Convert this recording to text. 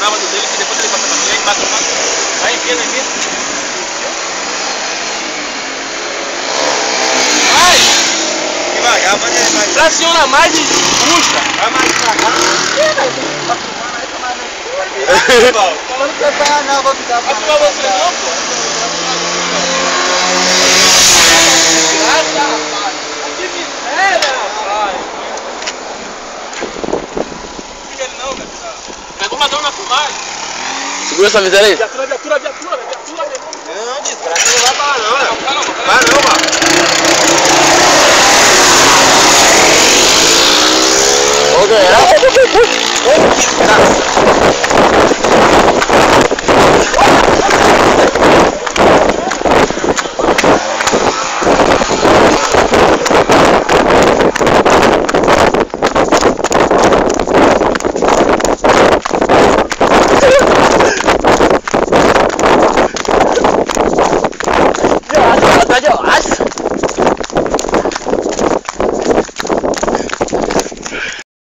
grava do dele, que depois ele passa pra frente, bate. Vai empina, empina. Vai! Devagar, vai. Traciona mais e puxa. Vai mais devagar. Falando que você vai não, vou ficar. Vai filmar você não, pô? Graça, rapaz. Que miséria, rapaz. Não fica ele não, velho. Pegou uma dor na filmagem. Segura essa miséria aí. Viatura, meu irmão. Não, desgraça, não vai pra lá não, velho. Calma, Vai não, mano. Vou ganhar.